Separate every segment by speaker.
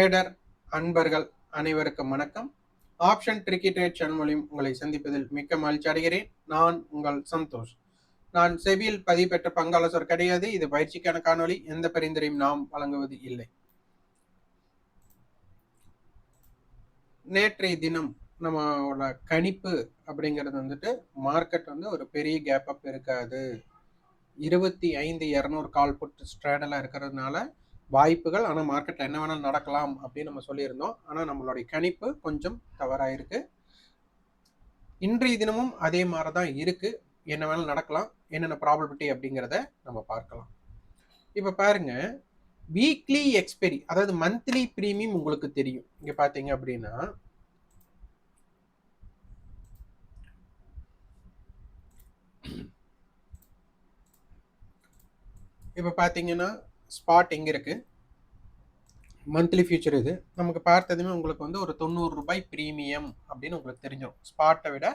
Speaker 1: Trader அன்பர்கள் அனைவருக்கும் வணக்கம். ஆப்ஷன் ட்ரிக்கி ட்ரேட் சேனல் மூலம் உங்களை சந்திப்பதில் மிக்க மகிழ்ச்சி அடைகிறேன். நான் உங்கள் சந்தோஷ். நான் செபியில் பதிவு பெற்ற பங்காளர் கிடையாது. இது பயிற்சிக்கான காணொலி. எந்த பரிந்துரையும் நாம் வழங்குவது இல்லை. நேற்றைய தினம் நம்மளோட கணிப்பு அப்படிங்கிறது வந்துட்டு மார்க்கெட் ஒரு பெரிய கேப் அப் இருக்காது. 25,200 கால் புட் ஸ்ட்ராடலாக இருக்கிறதுனால வாய்ப்புகள், ஆனால் மார்க்கெட்டில் என்ன வேணாலும் நடக்கலாம் அப்படின்னு நம்ம சொல்லியிருந்தோம். ஆனால் நம்மளுடைய கணிப்பு கொஞ்சம் தவறாயிருக்கு. இன்றைய தினமும் அதே மாதிரி தான் இருக்குது. என்ன வேணாலும் நடக்கலாம். என்னென்ன ப்ராபபிலிட்டி அப்படிங்கிறத நம்ம பார்க்கலாம். இப்போ பாருங்க, வீக்லி எக்ஸ்பெரி அதாவது மந்த்லி ப்ரீமியம் உங்களுக்கு தெரியும். இங்கே பார்த்தீங்க அப்படின்னா இப்போ பார்த்தீங்கன்னா ஸ்பாட் எங்கே இருக்குது, மந்த்லி ஃபியூச்சர் இது நமக்கு பார்த்ததுமே உங்களுக்கு ஒரு 90 ரூபாய் ப்ரீமியம் அப்படின்னு உங்களுக்கு தெரிஞ்சிடும். ஸ்பாட்டை விட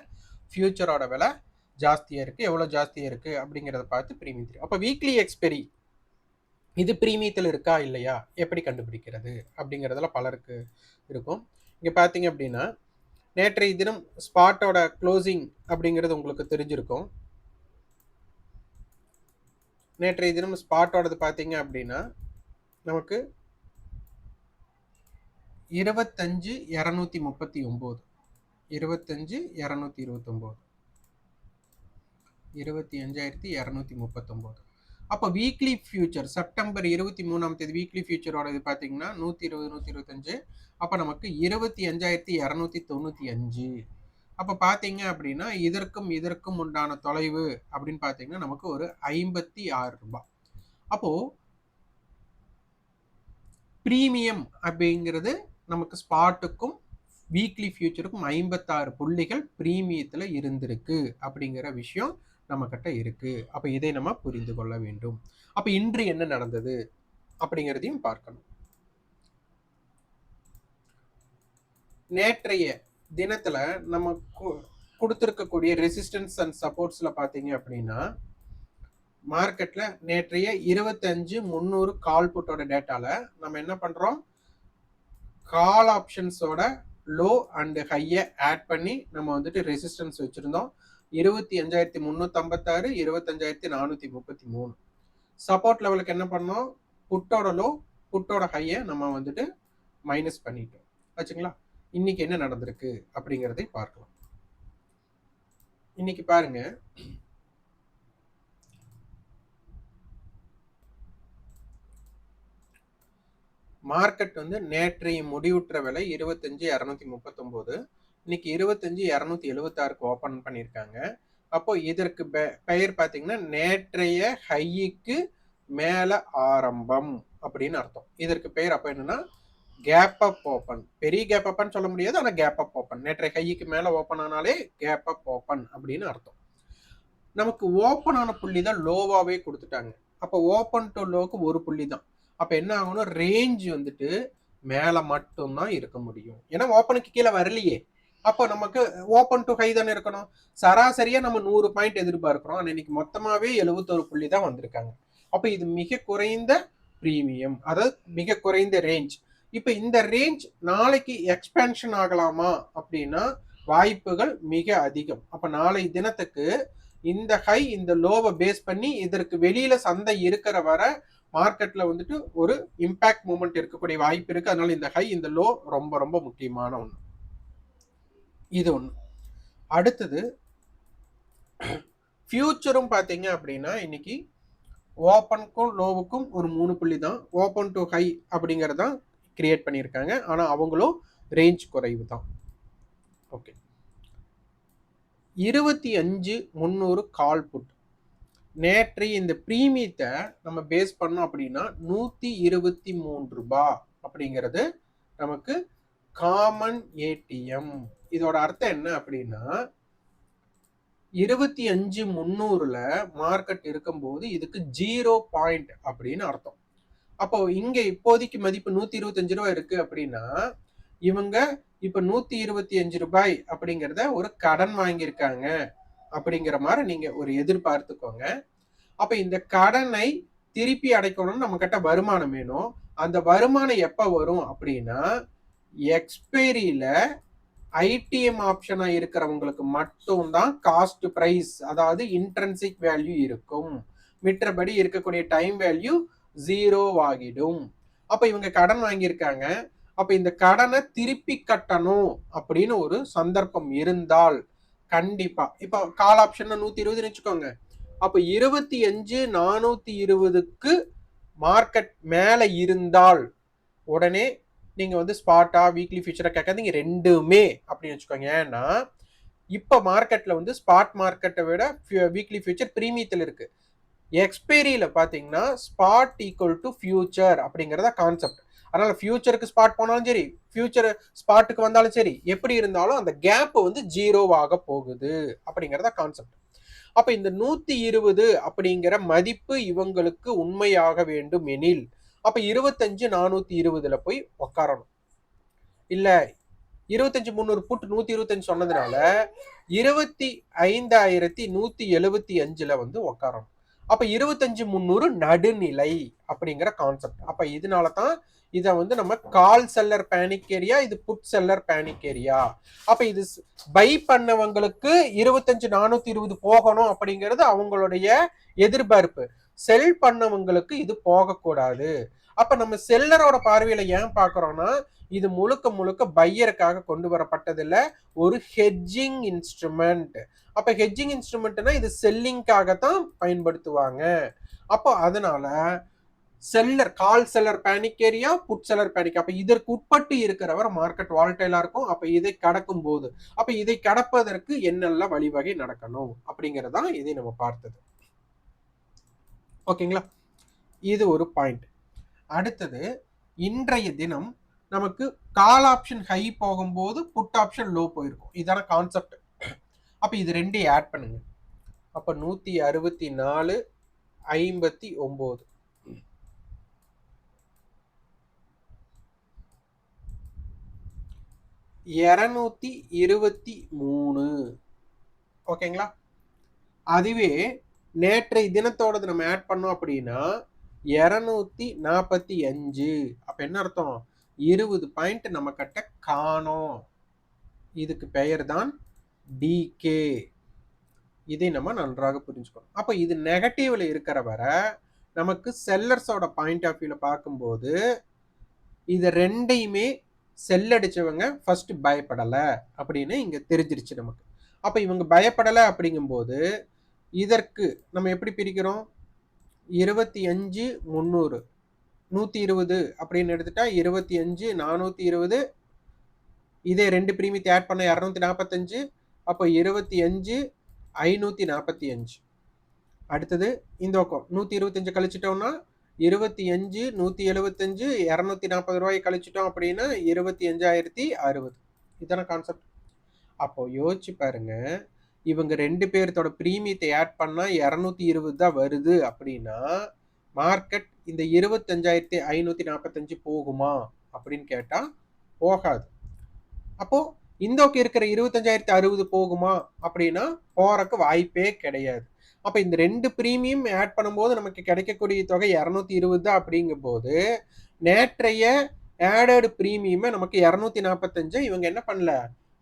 Speaker 1: ஃபியூச்சரோட விலை ஜாஸ்தியாக இருக்குது. எவ்வளோ ஜாஸ்தியாக இருக்குது அப்படிங்கிறத பார்த்து ப்ரீமியம் தெரியும். அப்போ வீக்லி எக்ஸ்பெரி இது ப்ரீமியத்தில் இருக்கா இல்லையா எப்படி கண்டுபிடிக்கிறது அப்படிங்கிறதுல பலருக்கு இருக்கும். இங்கே பார்த்தீங்க அப்படின்னா நேற்றைய தினம் ஸ்பாட்டோட க்ளோசிங் அப்படிங்கிறது உங்களுக்கு தெரிஞ்சிருக்கும். நேற்றைய தினம் ஸ்பாட்டோடது பார்த்தீங்க அப்படின்னா நமக்கு 25,239 25,229 அப்போ வீக்லி ஃபியூச்சர் செப்டம்பர் 23ஆம் தேதி வீக்லி ஃபியூச்சரோட இது பார்த்தீங்கன்னா 120 அப்போ நமக்கு 25,295. அப்போ பார்த்தீங்க அப்படின்னா இதற்கும் உண்டான தொலைவு அப்படின்னு பார்த்தீங்கன்னா நமக்கு ஒரு 56 ரூபாய். அப்போ ப்ரீமியம் அப்படிங்கிறது நமக்கு ஸ்பாட்டுக்கும் வீக்லி ஃபியூச்சருக்கும் 56 புள்ளிகள் ப்ரீமியத்தில் இருந்திருக்கு அப்படிங்கிற விஷயம் நம்மக்கிட்ட இருக்கு. அப்போ இதை நம்ம புரிந்து கொள்ள வேண்டும். அப்போ இன்று என்ன நடந்தது அப்படிங்கிறதையும் பார்க்கணும். நேற்றைய தினத்துல நம்ம கொடுத்துருக்கக்கூடிய ரெசிஸ்டன்ஸ் அண்ட் சப்போர்ட்ஸ்ல பார்த்தீங்க அப்படின்னா மார்க்கெட்ல நேற்றைய 25,300 கால் புட்டோட டேட்டால நம்ம என்ன பண்றோம், கால் ஆப்ஷன்ஸோட லோ அண்ட் ஹையை ஆட் பண்ணி நம்ம ரெசிஸ்டன்ஸ் வச்சிருந்தோம். 25,356, 25,433. சப்போர்ட் லெவலுக்கு என்ன பண்ணோம், புட்டோட லோ புட்டோட ஹையை நம்ம மைனஸ் பண்ணிட்டோம் ஆச்சுங்களா. இன்னைக்கு என்ன நடந்திருக்கு அப்படிங்கிறதை பார்க்கலாம். இன்னைக்கு பாருங்க, மார்க்கெட் நேற்றைய முடிவுற்ற விலை 25,239. இன்னைக்கு 25,276 ஓபன் பண்ணியிருக்காங்க. அப்போ இதற்கு பெயர் பார்த்தீங்கன்னா நேற்றைய ஹைக்கு மேல ஆரம்பம் அப்படின்னு அர்த்தம். இதற்கு பெயர் அப்போ என்னன்னா கேப் அப் ஓப்பன். பெரிய கேப் அப்னு சொல்ல முடியாது, ஆனால் கேப் அப் ஓப்பன். நேற்றைய ஹைக்கு மேல ஓப்பன் ஆனாலே கேப் அப் ஓப்பன் அப்படின்னு அர்த்தம். நமக்கு ஓப்பன் ஆன புள்ளி தான் லோவாவே கொடுத்துட்டாங்க. அப்போ ஓப்பன் டு லோக்கு ஒரு புள்ளி தான். அப்ப என்ன ஆகணும், ரேஞ்ச் மேல மட்டும்தான் இருக்க முடியும். ஏன்னா ஓப்பனுக்கு கீழே வரலையே. அப்போ நமக்கு ஓப்பன் டு ஹை தானே இருக்கணும். சராசரியா நம்ம 100 பாயிண்ட் எதிர்பார்க்கிறோம். ஆனா இன்னைக்கு மொத்தமாவே 71 புள்ளி தான் வந்திருக்காங்க. அப்ப இது மிக குறைந்த பிரீமியம், அதாவது மிக குறைந்த ரேஞ்ச். இப்ப இந்த ரேஞ்ச் நாளைக்கு எக்ஸ்பேன்ஷன் ஆகலாமா அப்படின்னா வாய்ப்புகள் மிக அதிகம். அப்ப நாளை தினத்துக்கு இந்த ஹை இந்த லோவை பேஸ் பண்ணி இதற்கு வெளியில சந்தை இருக்கிற வர மார்க்கெட்ல ஒரு இம்பாக்ட் மூமெண்ட் இருக்கக்கூடிய வாய்ப்பு இருக்கு. அதனால இந்த ஹை இந்த லோ ரொம்ப ரொம்ப முக்கியமான ஒண்ணு. இது ஒண்ணு. அடுத்தது ஃபியூச்சரும் பார்த்தீங்க அப்படின்னா இன்னைக்கு ஓப்பனுக்கும் லோவுக்கும் ஒரு 3 புள்ளி தான். ஓப்பன் டு ஹை அப்படிங்கறதான் கிரியேட் பண்ணியிருக்காங்க. ஆனா அவங்களும் ரேஞ்ச் குறைவு தான். ஓகே, 25,300 கால் புட் நேற்றைய இந்த பிரீமியத்தை நம்ம பேஸ் பண்ணோம் அப்படின்னா 123 ரூபாய் அப்படிங்கிறது நமக்கு காமன் ஏடிஎம். இதோட அர்த்தம் என்ன அப்படின்னா 25,300ல மார்க்கெட் இருக்கும்போது இதுக்கு 0 பாயிண்ட் அப்படின்னு அர்த்தம். அப்போ இங்க இப்போதைக்கு மதிப்பு 125 ரூபாய் இருக்கு அப்படின்னா இவங்க இப்ப 125 ரூபாய் அப்படிங்கிறத ஒரு கடன் வாங்கியிருக்காங்க அப்படிங்கிற மாதிரி நீங்க ஒரு எதிர்பார்த்துக்கோங்க. அப்ப இந்த கடனை திருப்பி அடைக்கணும்னு நம்ம கிட்ட வருமானம் வேணும். அந்த வருமானம் எப்ப வரும் அப்படின்னா எக்ஸ்பைரியில ஐடிஎம் ஆப்ஷனா இருக்கிறவங்களுக்கு மட்டும்தான் காஸ்ட் பிரைஸ், அதாவது இன்ட்ரென்சிக் வேல்யூ இருக்கும். மிற்றபடி இருக்கக்கூடிய டைம் வேல்யூ 0 ஆகிடும். அப்ப இவங்க கடன் வாங்கியிருக்காங்க. அப்ப இந்த கடனை திருப்பி கட்டணும் அப்படின்னு ஒரு சந்தர்ப்பம் இருந்தால் கண்டிப்பா இப்ப கால் ஆப்ஷன் 120 வச்சுக்கோங்க. அப்ப 25,420க்கு மார்க்கெட் மேல இருந்தால் உடனே நீங்க வந்து ஸ்பாட்டா வீக்லி ஃபியூச்சரா கேட்காதீங்க, ரெண்டுமே அப்படின்னு வச்சுக்கோங்க. ஏன்னா இப்ப மார்க்கெட்ல வந்து ஸ்பாட் மார்க்கெட்டை விட வீக்லி ஃபியூச்சர் பிரீமியத்தில் இருக்கு. எக்ஸ்பைரியில பாத்தீங்கன்னா ஸ்பாட் ஈக்குவல் டு ஃபியூச்சர் அப்படிங்கறத கான்செப்ட். அதனால ஃபியூச்சருக்கு ஸ்பாட் போனாலும் சரி, ஃபியூச்சர் ஸ்பாட்டுக்கு வந்தாலும் சரி, எப்படி இருந்தாலும் அந்த கேப் வந்து 0 போகுது அப்படிங்கறத கான்செப்ட். அப்ப இந்த 120 அப்படிங்கிற மதிப்பு இவங்களுக்கு உண்மையாக வேண்டும் எனில் அப்ப 25,420ல போய் உக்காரணும். இல்ல 25,300 புட் 125 சொன்னதுனால 25,175ல வந்து உக்காரணும். அப்ப 25,300 நடுநிலை அப்படிங்கிற கான்செப்ட். அப்ப இதனாலதான் இத வந்து நம்ம கால் செல்லர் பேனிக் ஏரியா, இது புட் செல்லர் பேனிக் ஏரியா. அப்ப இது பை பண்ணவங்களுக்கு 25,420 போகணும் அப்படிங்கிறது அவங்களுடைய எதிர்பார்ப்பு. செல் பண்ணவங்களுக்கு இது போகக்கூடாது. அப்ப நம்ம செல்லரோட பார்வையில ஏன் பாக்குறோம்னா இது முழுக்க முழுக்க பையருக்காக கொண்டு வரப்பட்டதில்ல, ஒரு ஹெட்ஜிங் இன்ஸ்ட்ருமெண்ட். அப்ப ஹெட்ஜிங் இன்ஸ்ட்ருமெண்ட்னா இது செல்லிங்காகத்தான் பயன்படுத்துவாங்க. அப்போ அதனால seller call seller panic area, put seller panic. அப்ப இதற்கு உட்பட்டு இருக்கிறவர் மார்க்கெட் வால்டைலா இருக்கும். அப்ப இதை கடக்கும் போது அப்ப இதை கடப்பதற்கு என்னெல்லாம் வழிவகை நடக்கணும் அப்படிங்கறதான் இதை நம்ம பார்த்தது. ஓகேங்களா? இது ஒரு பாயிண்ட். அடுத்தது இன்றைய தினம் நமக்கு கால் ஆப்ஷன் ஹை போகும்போது புட் ஆப்ஷன் லோ போயிருக்கும். இதான கான்செப்ட். அப்ப இது ரெண்டையும் ஆட் பண்ணுங்க. அப்ப 164 59 223. ஓகேங்களா? அதுவே நேற்றைய தினத்தோட நம்ம ஆட் பண்ணோம் அப்படின்னா 245. அப்ப என்ன அர்த்தம்? 20 பாயிண்ட் நம்ம கிட்ட காணோம். இதுக்கு பெயர் தான் டிகே. இதை நம்ம நன்றாக புரிஞ்சுக்கணும். அப்ப இது நெகட்டிவ்ல இருக்கிற வரை நமக்கு செல்லர்ஸோட பாயிண்ட் ஆஃப் வியூல பார்க்கும்போது இது ரெண்டையுமே செல் அடிச்சவங்க ஃபர்ஸ்ட் பயப்படல அப்படின்னு இங்க தெரிஞ்சிருச்சு நமக்கு. அப்ப இவங்க பயப்படல அப்படிங்கும்போது இதற்கு நம்ம எப்படி பிரிக்கிறோம்? 25,300 120 அப்படின்னு எடுத்துட்டா 25,420. இதே ரெண்டு பிரீமியத்தை ஆட் பண்ண 245. அப்போ 25,545. அடுத்தது இந்த பக்கம் 125 கழிச்சிட்டோம்னா 25 175 240 ரூபாய் கழிச்சிட்டோம் அப்படின்னா 25,060. இதான கான்செப்ட். அப்போ யோசிச்சு பாருங்க, இவங்க ரெண்டு பேர்த்தோட பிரீமியத்தை ஆட் பண்ணா 220 தான் வருது அப்படின்னா மார்க்கெட் இந்த 25,545 போகுமா அப்படின்னு கேட்டா போகாது. அப்போ இந்த இருக்கிற 25,060 போகுமா அப்படின்னா போறக்கு வாய்ப்பே கிடையாது. அப்ப இந்த ரெண்டு பிரீமியம் ஆட் பண்ணும்போது நமக்கு கிடைக்கக்கூடிய தொகை 220 தான் அப்படிங்கும் போது நேற்றைய ஆடட் பிரீமியமை நமக்கு 245 இவங்க என்ன பண்ணல,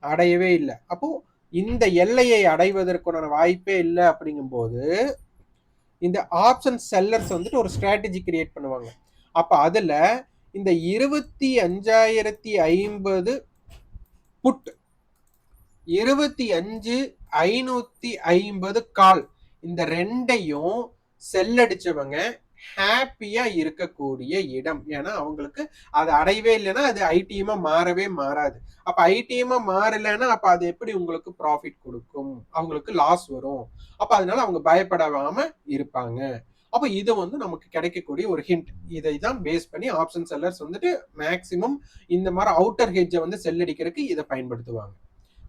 Speaker 1: அடையவே இல்லை. அப்போ இந்த எல்லையை அடைவதற்கான வாய்ப்பே இல்லை அப்படிங்கும்போது இந்த ஆப்ஷன் செல்லர்ஸ் வந்துட்டு ஒரு ஸ்ட்ராட்டஜி கிரியேட் பண்ணுவாங்க. அப்ப அதுல இந்த 25,550 புட் 25,550 கால் இந்த ரெண்டையும் செல்லடிச்சவங்க ஹாப்பியா இருக்கக்கூடிய இடம். ஏன்னா அவங்களுக்கு அது அடையவே இல்லைன்னா அது ஐடிஎம்மா மாறவே மாறாது. அப்ப ஐடிஎம்மா மாறலைன்னா அப்ப அது எப்படி உங்களுக்கு ப்ராஃபிட் கொடுக்கும்? அவங்களுக்கு லாஸ் வரும். அப்ப அதனால அவங்க பயப்படாம இருப்பாங்க. அப்ப இது வந்து நமக்கு கிடைக்கக்கூடிய ஒரு ஹிண்ட். இதை தான் பேஸ் பண்ணி ஆப்ஷன் செல்லர்ஸ் வந்துட்டு மேக்சிமம் இந்த மாதிரி அவுட்டர் ஹெட்ஜை வந்து செல்லடிக்கிறதுக்கு இதை பயன்படுத்துவாங்க.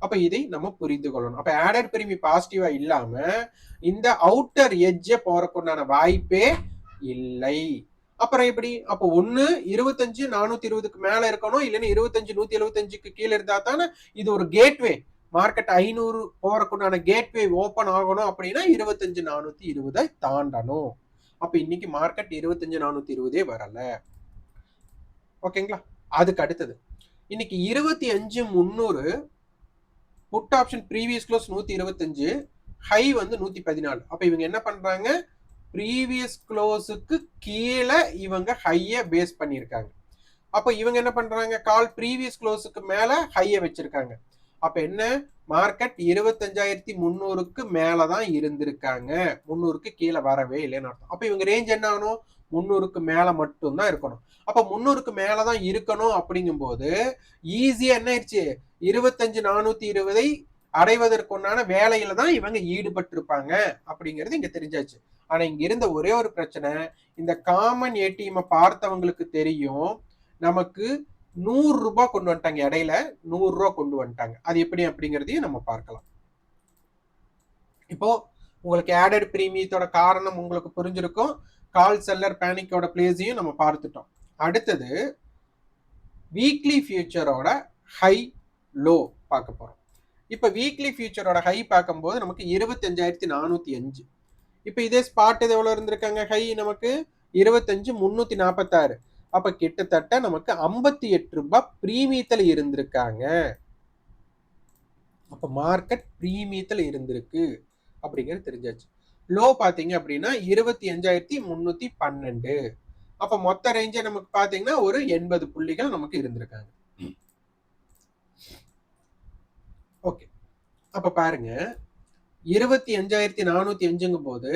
Speaker 1: அப்ப இதை நம்ம புரிந்து கொள்ளணும். அப்ப ஆடட் பிரீமியம் பாசிட்டிவா இல்லாம இந்த அவுட்டர் எட்ஜை போறக்குண்டான வாய்ப்பே இல்லை. அப்புறம் எப்படி? அப்போ ஒண்ணு 25,420க்கு மேல இருக்கணும், இல்லைன்னா 25,175க்கு கீழே இருந்தா தானே இது ஒரு கேட்வே. மார்க்கெட் 500 போறக்குண்டான கேட்வே ஓபன் ஆகணும் அப்படின்னா 25,420 தாண்டணும். அப்ப இன்னைக்கு மார்க்கெட் 25,420 வரல. ஓகேங்களா? அதுக்கு அடுத்தது இன்னைக்கு 25,300 put option previous close 125, high வந்து 114. அப்ப இவங்க என்ன பண்றாங்க, ப்ரீவியஸ் க்ளோஸுக்கு கீழே இவங்க ஹைய பேஸ் பண்ணியிருக்காங்க. அப்ப இவங்க என்ன பண்றாங்க, கால் ப்ரீவியஸ் க்ளோஸுக்கு மேல ஹைய வச்சிருக்காங்க. அப்ப என்ன, மார்க்கெட் 25,300க்கு மேலதான் இருந்திருக்காங்க, 300க்கு கீழே வரவே இல்லைன்னு அர்த்தம். அப்ப இவங்க ரேஞ்ச் என்ன ஆகணும், 300க்கு மேல மட்டும்தான் இருக்கணும். அப்ப 300க்கு மேலதான் இருக்கணும். அப்படிங்கும்போது ஈஸியா என்ன ஆயிடுச்சு, 25,420 அடைவதற்குண்டான வேலையில தான் இவங்க ஈடுபட்டு இருப்பாங்க அப்படிங்கிறது இங்க தெரிஞ்சாச்சு. ஆனா இங்க இருந்த ஒரே ஒரு பிரச்சனை, இந்த காமன் ஏடிஎம் பார்த்தவங்களுக்கு தெரியும், நமக்கு 100 ரூபாய் கொண்டு வந்துட்டாங்க, இடையில 100 ரூபாய் கொண்டு வந்துட்டாங்க. அது எப்படி அப்படிங்கறதையும் நம்ம பார்க்கலாம். இப்போ உங்களுக்கு ஆடட் பிரீமியத்தோட காரணம் உங்களுக்கு புரிஞ்சிருக்கும். கால் செல்லர் பேனிக்கோட பிளேஸையும் நம்ம பார்த்துட்டோம். அடுத்தது வீக்லி ஃபியூச்சரோட ஹை லோ பார்க்க போறோம். இப்ப வீக்லி ஃபியூச்சரோட ஹை பார்க்கும்போது நமக்கு 25,405. இப்ப இதே ஸ்பாட் இது எவ்வளவு இருந்திருக்காங்க, ஹை நமக்கு 25,346. அப்ப கிட்டத்தட்ட நமக்கு 58 ரூபாய் பிரீமியத்துல இருந்திருக்காங்க. அப்ப மார்க்கெட் பிரீமியத்துல இருந்திருக்கு அப்படிங்கிறது தெரிஞ்சாச்சு. லோ பாத்தீங்க அப்படின்னா 25,312. அப்ப மொத்த ரேஞ்ச நமக்கு பாத்தீங்கன்னா ஒரு 80 புள்ளிகள் நமக்கு இருந்திருக்காங்க. ஓகே, அப்ப பாருங்க 25,405ங்கும் போது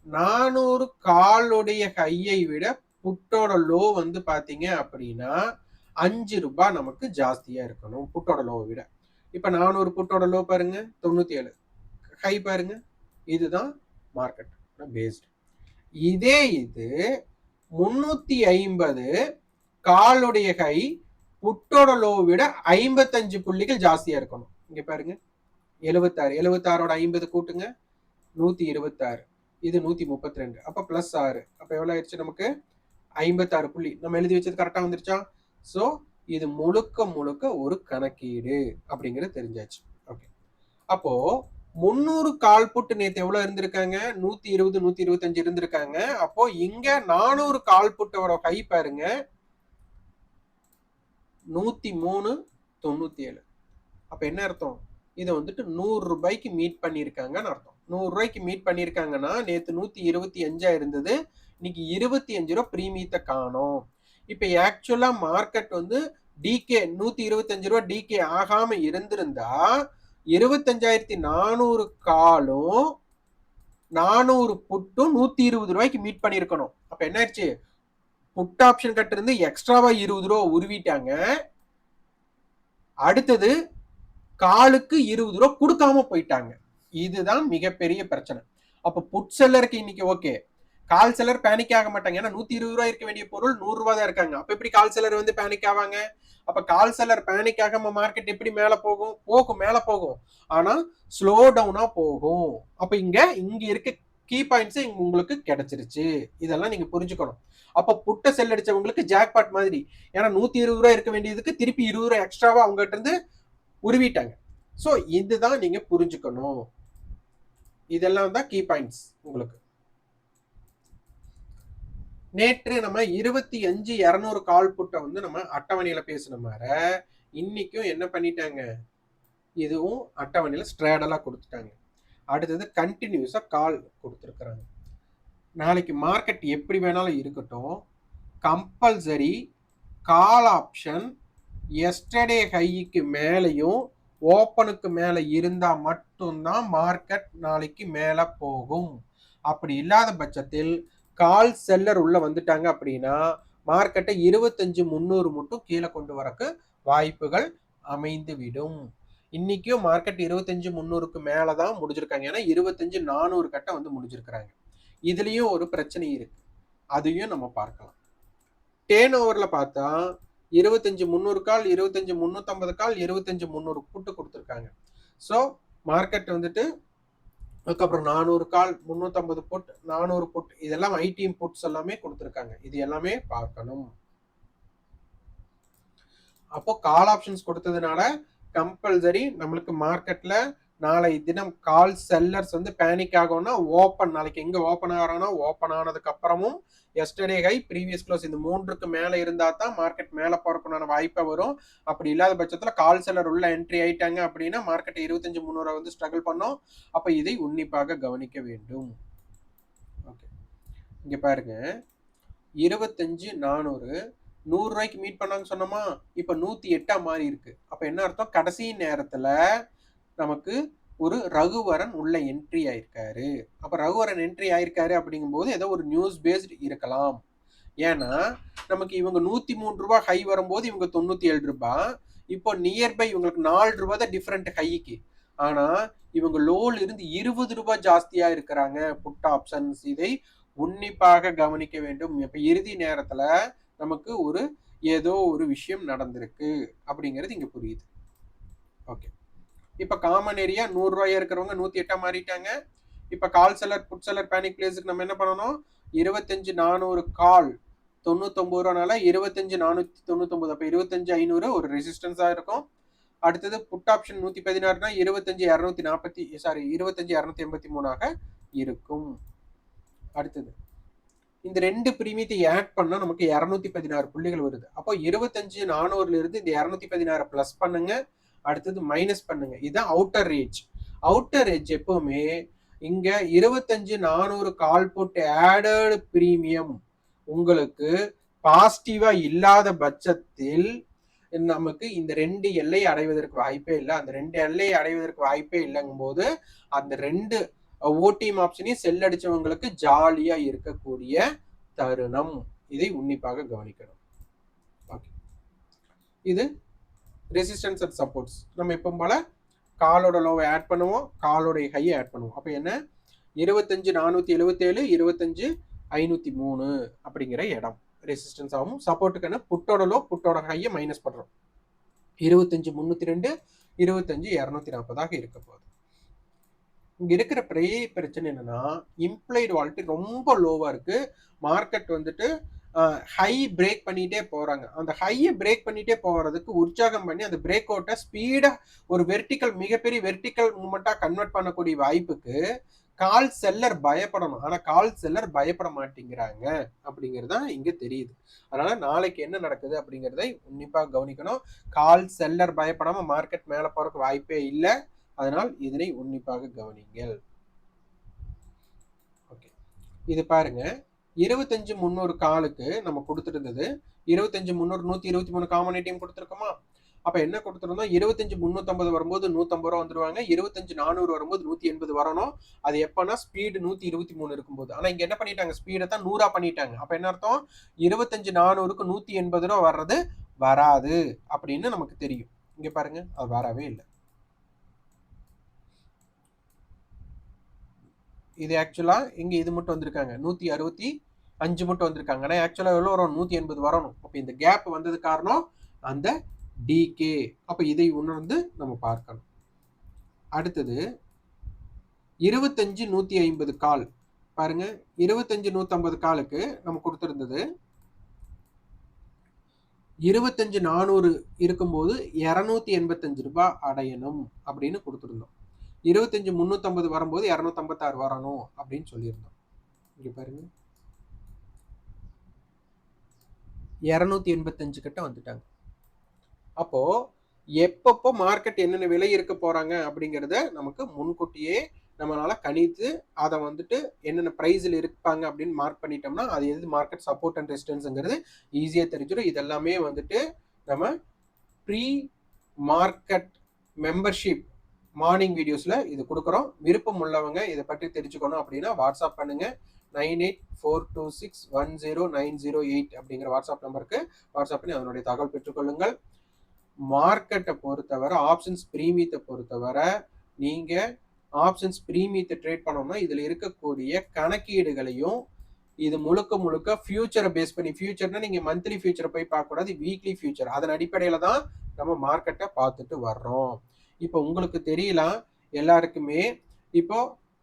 Speaker 1: 400 காலுடைய ஹையை விட புட்டோட லோ வந்து பாத்தீங்க அப்படின்னா 5 ரூபாய் நமக்கு ஜாஸ்தியா இருக்கணும் புட்டோட லோ விட. இப்ப 400 புட்டோட லோ பாருங்க 97, ஹை பாருங்க, இதுதான் மார்க்கெட் பேஸ்ட். இதே இது 350 காலுடைய ஹை புட்டோட லோ விட 55 புள்ளிகள் ஜாஸ்தியா இருக்கணும். இங்க பாருங்க 76, 76ஓட 50 கூட்டுங்க 126, இது 132, அப்ப பிளஸ் 6, அப்ப எவ்வளவு ஆயிடுச்சு நமக்கு 56 புள்ளி. நம்ம எழுதி வச்சது கரெக்டா வந்துருச்சா? சோ இது முழுக்க முழுக்க ஒரு கணக்கீடு அப்படிங்கிறது தெரிஞ்சாச்சு. ஓகே, அப்போ 300 கால் புட்டு நேத்து எவ்வளவு இருந்திருக்காங்க, 120 125 இருந்திருக்காங்க. அப்போ இங்க 400 கால் புட்டோட ஹை பாருங்க 103.97. அப்ப என்ன அர்த்தம், இதை வந்துட்டு 100 ரூபாய்க்கு மீட் பண்ணிருக்காங்கன்னு அர்த்தம். 100 ரூபாய்க்கு மீட் பண்ணிருக்காங்கன்னா நேத்து 125 இருந்தது, இன்னைக்கு 25 ரூபாய் பிரீமியத்தை காணும். இப்ப ஆக்சுவலா மார்க்கெட் வந்து டிகே 125 ரூபாய் டிகே ஆகாம இருந்திருந்தா 25,400 காலும் 400 புட்டும் 120 ரூபாய்க்கு மீட் பண்ணிருக்கணும். அப்ப என்ன ஆயிடுச்சு, புட் ஆப்ஷன் கட்டு இருந்து எக்ஸ்ட்ராவா 20 ரூபாய் உருவிட்டாங்க. அடுத்தது காலுக்கு 20 ரூபாய் கொடுக்காம போயிட்டாங்க. இதுதான் மிகப்பெரிய பிரச்சனை. அப்ப புட் செல்லருக்கு இன்னைக்கு ஓகே, கால் செல்லர் பேனிக் ஆக மாட்டாங்க. ஏன்னா 120 ரூபாய் இருக்க வேண்டிய பொருள் 100 ரூபாய் தான் இருக்காங்க. அப்ப எப்படி கால் செல்லர் வந்து பேனிக் ஆவாங்க? அப்ப கால் செல்லர் பேனிக் ஆகாம மார்க்கெட் எப்படி மேல போகும், மேல போகும், ஆனா ஸ்லோ டவுனா போகும். அப்ப இங்க இருக்க கீ பாயிண்ட்ஸ் உங்களுக்கு கிடைச்சிருச்சு. இதெல்லாம் நீங்க புரிஞ்சுக்கணும். அப்ப புட்ட செல் அடிச்சவங்களுக்கு ஜாக்பாட் மாதிரி, ஏன்னா 120 ரூபாய் இருக்க வேண்டியதுக்கு திருப்பி 20 ரூபாய் எக்ஸ்ட்ராவா அவங்க கிட்ட இருந்து உருவிட்டாங்க. சோ இதுதான் நீங்க புரிஞ்சுக்கணும். இதெல்லாம் தான் கீ பாயிண்ட்ஸ் உங்களுக்கு. நேற்று நம்ம 25,200 கால் புட்ட வந்து நம்ம அட்டவணையில பேசின மாதிரி இன்னைக்கும் என்ன பண்ணிட்டாங்க, இதுவும் அட்டவணையில ஸ்ட்ராடலா கொடுத்துட்டாங்க. அடுத்தது கண்டினியூஸா கால் கொடுத்துருக்குறாங்க. நாளைக்கு மார்க்கெட் எப்படி வேணாலும் இருக்கட்டும், compulsory call option yesterday haiku மேலையும் ஓப்பனுக்கு மேல இருந்தா மட்டும்தான் மார்க்கெட் நாளைக்கு மேல போகும். அப்படி இல்லாத பட்சத்தில் கால் செல்லர் உள்ள வந்துட்டாங்க அப்படின்னா மார்க்கெட்டை 25,300 மட்டும் கீழே கொண்டு வரக்கு வாய்ப்புகள் அமைந்து விடும். இன்னைக்கும் மார்க்கெட் 25,300க்கு மேலதான் முடிஞ்சிருக்காங்க. ஏன்னா 25,400 கட்ட வந்து முடிஞ்சிருக்கிறாங்க. இதுலயும் ஒரு பிரச்சனை இருக்கு, அதையும் நம்ம பார்க்கலாம். டேர்ன் ஓவர்ல பார்த்தா 25,300 கால், 25,350 கால், 25,300 புட்டு கொடுத்துருக்காங்க. ஸோ மார்க்கெட் வந்துட்டு அதுக்கப்புறம் 400 கால், 350 புட், 400 புட், இதெல்லாம் ஐடிஎம் புட்ஸ் எல்லாமே கொடுத்துருக்காங்க. இது எல்லாமே பார்க்கணும். அப்போ கால் ஆப்ஷன்ஸ் கொடுத்ததுனால கம்பல்சரி நம்மளுக்கு மார்க்கெட்ல நாளை தினம் கால் செல்லர்ஸ் வந்து பேனிக் ஆகும்னா ஓப்பன், நாளைக்கு எங்க ஓப்பன் ஆகிறாங்கன்னா ஓப்பன் ஆனதுக்கு அப்புறமும் எஸ்டர்டே ஹை ப்ரீவியஸ் க்ளோஸ் இந்த 3க்கு மேல இருந்தா தான் மார்க்கெட் மேல போறதுக்கான வாய்ப்பை வரும். அப்படி இல்லாத பட்சத்துல கால் செல்லர் உள்ள என்ட்ரி ஆயிட்டாங்க அப்படின்னா மார்க்கெட் 25,300 வந்து ஸ்ட்ரகிள் பண்ணும். அப்ப இதை உன்னிப்பாக கவனிக்க வேண்டும். ஓகே, இங்க பாருங்க 25,400 100 மீட் பண்ணாங்க சொன்னோமா, இப்ப 108 மாறி இருக்கு. அப்ப என்ன அர்த்தம், கடைசி நேரத்துல நமக்கு ஒரு ரகுவரன் உள்ள என்ட்ரி ஆயிருக்காரு. அப்ப ரகுவரன் என்ட்ரி ஆயிருக்காரு அப்படிங்கும்போது ஏதோ ஒரு நியூஸ் பேஸ்ட் இருக்கலாம். ஏன்னா நமக்கு இவங்க 103 ரூபாய் ஹை வரும்போது இவங்க 97 ரூபாய், இப்போ நியர்பை இவங்களுக்கு 4 ரூபாய் தான் டிஃபரெண்ட் ஹைக்கு. ஆனா இவங்க லோல இருந்து 20 ரூபாய் ஜாஸ்தியா இருக்கிறாங்க புட் ஆப்ஷன்ஸ். இதை உன்னிப்பாக கவனிக்க வேண்டும். இப்ப இறுதி நேரத்துல நமக்கு ஒரு ஏதோ ஒரு விஷயம் நடந்திருக்கு அப்படிங்கிறது இங்க புரியுது. ஓகே, இப்ப காமன் ஏரியா 100 ரூபாயா இருக்கிறவங்க 108 மாறிட்டாங்க. இப்ப call seller put seller panic பிளேஸுக்கு நம்ம என்ன பண்ணணும், 25,400 கால் 99 ரூபானால 25,499, அப்ப 25,500 ஒரு ரெசிஸ்டன்ஸா இருக்கும். அடுத்தது புட் ஆப்ஷன் 116னா 25,283 இருக்கும். அடுத்தது இந்த ரெண்டு பிரீமியத்தை ஆட் பண்ணா நமக்கு 216 புள்ளிகள் வருது. அப்போ 25,400 இருந்து இந்த 216 பிளஸ் பண்ணுங்க, அடுத்தது மைனஸ் பண்ணுங்க. இதுதான் அவுட்டர் ரேஞ்ச். அவுட்டர் ரேஞ்ச் எப்பவுமே இங்க 25,400 கால் போட்டு ஆடட் பிரீமியம் உங்களுக்கு பாசிட்டிவா இல்லாத பட்சத்தில் நமக்கு இந்த 2 எல்லை அடைவதற்கு வாய்ப்பே இல்லை. அந்த 2 எல்லை அடைவதற்கு வாய்ப்பே இல்லைங்கும் போது அந்த 2 ஓடிஎம் ஆப்ஷனையும் செல் அடிச்சவங்களுக்கு ஜாலியா இருக்கக்கூடிய தருணம். இதை உன்னிப்பாக கவனிக்கணும். இது ரெசிஸ்டன்ஸ் அண்ட் சப்போர்ட்ஸ். நம்ம இப்போ போல காலோட லோவை ஆட் பண்ணுவோம், காலோட ஹையை ஆட் பண்ணுவோம். அப்போ என்ன, 25,477 25,503 அப்படிங்கிற இடம் ரெசிஸ்டன்ஸ் ஆகும். சப்போர்ட்டுக்கான புட்டோட லோ புட்டோட ஹையை மைனஸ் பண்றோம். 25,302 25,240 இருக்க போகுது. இங்க இருக்கிற பெரிய பிரச்சனை என்னன்னா இம்ப்ளைடு வால்யூட்டி ரொம்ப லோவா இருக்கு. மார்க்கெட் வந்துட்டு ஹை பிரேக் பண்ணிட்டே போறாங்க. அந்த ஹையை பிரேக் பண்ணிட்டே போறதுக்கு உற்சாகம் பண்ணி அந்த பிரேக் அவுட்டை ஸ்பீடா ஒரு வெர்டிக்கல் மிகப்பெரிய வெர்டிக்கல் மூமெண்டா கன்வெர்ட் பண்ணக்கூடிய வாய்ப்புக்கு கால் செல்லர் பயப்படணும். ஆனா கால் செல்லர் பயப்பட மாட்டேங்கிறாங்க அப்படிங்கிறது தான் இங்க தெரியுது. அதனால நாளைக்கு என்ன நடக்குது அப்படிங்கிறதை உன்னிப்பாக கவனிக்கணும். கால் செல்லர் பயப்படாம மார்க்கெட் மேல போறதுக்கு வாய்ப்பே இல்லை. அதனால் இதனை உன்னிப்பாக கவனிங்கள். ஓகே, இது பாருங்க 25,300 காலுக்கு நம்ம கொடுத்துருந்தது 25,300 123 காமன் ஏடிஎம் கொடுத்துருக்கோமா. அப்ப என்ன கொடுத்துருந்தோம், 25,350 வரும்போது 150 ரூபா வந்துருவாங்க, 25,400 வரும்போது 180 வரணும். அது எப்பன்னா ஸ்பீடு 123 இருக்கும்போது. ஆனா இங்க என்ன பண்ணிட்டாங்க, ஸ்பீடை தான் 100 பண்ணிட்டாங்க. அப்ப என்ன அர்த்தம், 25,400க்கு 180 ரூபா வர்றது வராது அப்படின்னு நமக்கு தெரியும். இங்க பாருங்க அது வரவே இல்லை. இது ஆக்சுவலா இங்க இது மட்டும் வந்திருக்காங்க 165 மட்டும் வந்திருக்காங்க. ஆனா ஆக்சுவலா எவ்வளவு வரும், 180 வரணும். அப்ப இந்த கேப் வந்தது காரணம் அந்த டிகே. அப்ப இதை உணர்ந்து நம்ம பார்க்கணும். அடுத்தது 25,150 கால் பாருங்க. 25,150 காலுக்கு நம்ம கொடுத்திருந்தது 25,400 இருக்கும்போது 285 ரூபாய் அடையணும் அப்படின்னு கொடுத்திருந்தோம். 25,350 வரும்போது 256 வரணும் அப்படின்னு சொல்லியிருந்தோம். இங்க பாருங்க 285 கிட்ட வந்துட்டாங்க. அப்போ எப்பப்போ மார்க்கெட் என்னென்ன விலை இருக்க போறாங்க அப்படிங்கிறத நமக்கு முன்கூட்டியே நம்மளால கணித்து அதை வந்துட்டு என்னென்ன பிரைஸ்ல இருப்பாங்க அப்படின்னு மார்க் பண்ணிட்டோம்னா அது எது மார்க்கெட் சப்போர்ட் அண்ட் ரெசிஸ்டன்ஸ்ங்கிறது ஈஸியா தெரிஞ்சிடும். இதெல்லாமே வந்துட்டு நம்ம ப்ரீ மார்க்கெட் மெம்பர்ஷிப் மார்னிங் வீடியோஸ்ல இது கொடுக்குறோம். விருப்பம் உள்ளவங்க இதை பற்றி தெரிஞ்சுக்கணும் அப்படின்னா வாட்ஸ்அப் பண்ணுங்க. 9842610908 அப்படிங்கிற வாட்ஸ்அப் நம்பருக்கு வாட்ஸ்அப் பண்ணி அதனுடைய தகவல் பெற்றுக்கொள்ளுங்கள். மார்க்கெட்டை பொறுத்தவரை ஆப்ஷன்ஸ் பிரீமியத்தை பொறுத்தவரை நீங்க ஆப்ஷன்ஸ் பிரீமியத்தை ட்ரேட் பண்ணோம்னா இதுல இருக்கக்கூடிய கணக்கீடுகளையும் இது முழுக்க முழுக்க ஃபியூச்சரை பேஸ் பண்ணி, ஃபியூச்சர்னா நீங்க மந்த்லி ஃபியூச்சரை போய் பார்க்க கூடாது, வீக்லி ஃபியூச்சர் அதன் அடிப்படையில தான் நம்ம மார்க்கெட்டை பார்த்துட்டு வர்றோம். இப்போ உங்களுக்கு தெரியலாம் எல்லாருக்குமே, இப்போ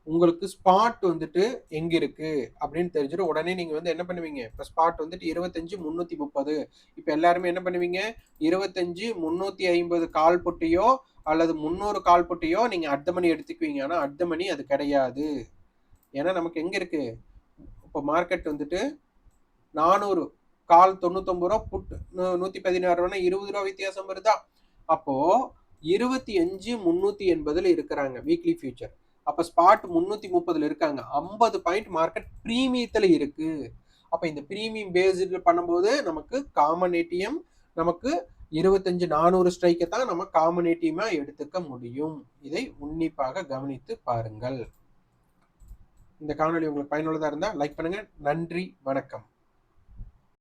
Speaker 1: உங்களுக்கு ஸ்பாட் வந்துட்டு எங்க இருக்கு அப்படின்னு தெரிஞ்சிடும். உடனே நீங்க வந்து என்ன பண்ணுவீங்க, இப்போ ஸ்பாட் வந்துட்டு 25,330. இப்போ எல்லாருமே என்ன பண்ணுவீங்க, 25,350 கால் போட்டியோ அல்லது 300 கால் புட்டையோ நீங்க அட் த மணி எடுத்துக்குவீங்க. ஆனா அட் த மணி அது கிடையாது. ஏன்னா நமக்கு எங்க இருக்கு? இப்போ மார்க்கெட் வந்துட்டு 400 கால் 99 ரூபா, புட் 116 ரூபானா 20 ரூபா வித்தியாசம் வருதா? அப்போ 25,380ல இருக்கிறாங்க வீக்லி ஃபியூச்சர். அப்ப ஸ்பாட் 330ல இருக்காங்க. 50 பாயிண்ட் மார்க்கெட் பிரீமியத்துல இருக்கு. அப்ப இந்த பிரீமியம் பேஸ்டு பண்ணும்போது நமக்கு காமன் ஏடிஎம் நமக்கு 25,400 ஸ்ட்ரைக்கை தான் நம்ம காமன் ஏடிஎம்மா எடுத்துக்க முடியும். இதை உன்னிப்பாக கவனித்து பாருங்கள். இந்த காணொளி உங்களுக்கு பயனுள்ளதா இருந்தா லைக் பண்ணுங்க. நன்றி, வணக்கம்.